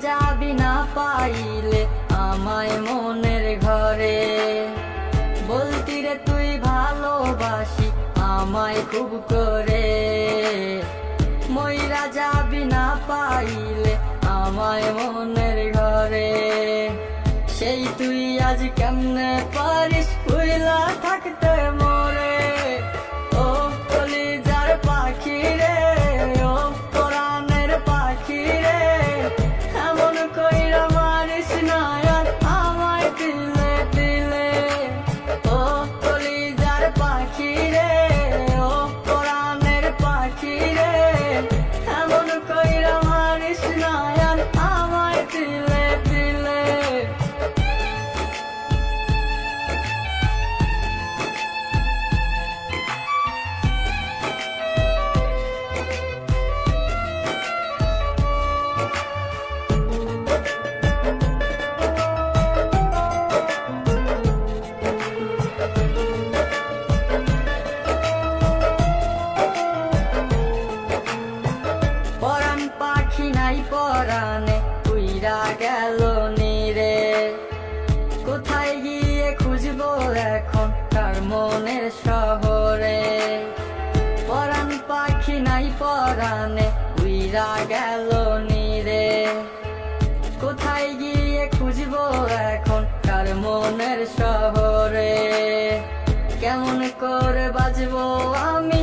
যাবি না পাইলে আমায় মনের ঘরে, বলতি রে তুই ভালোবাসি আমায় খুব করে। মইরা যাবি না পাইলে আমায় মনের ঘরে, সেই তুই আজ কেমনে পারিস ভুইলা থাকতে মোরে। ও কলিজার পাখি রে, ও পরাণের পাখি রে, এমন কইরা মারিস না আর আমায় দিলে দিলে। ও কলিজার পাখি রে, ও পরাণের পাখি রে, এমন কইরা মারিস না আর আমায় দিলে দিলে। পরাণ পাখি নাই পরাণে উইরা গেল নীরে, কোথায় গিয়ে খুঁজবো এখন তার মনের শহরে। পরাণ পাখি নাই পরাণে উইরা গেল নীরে, কোথায় গিয়ে খুঁজবো এখন তার মনের শহরে। কেমন করে বাজবো আমি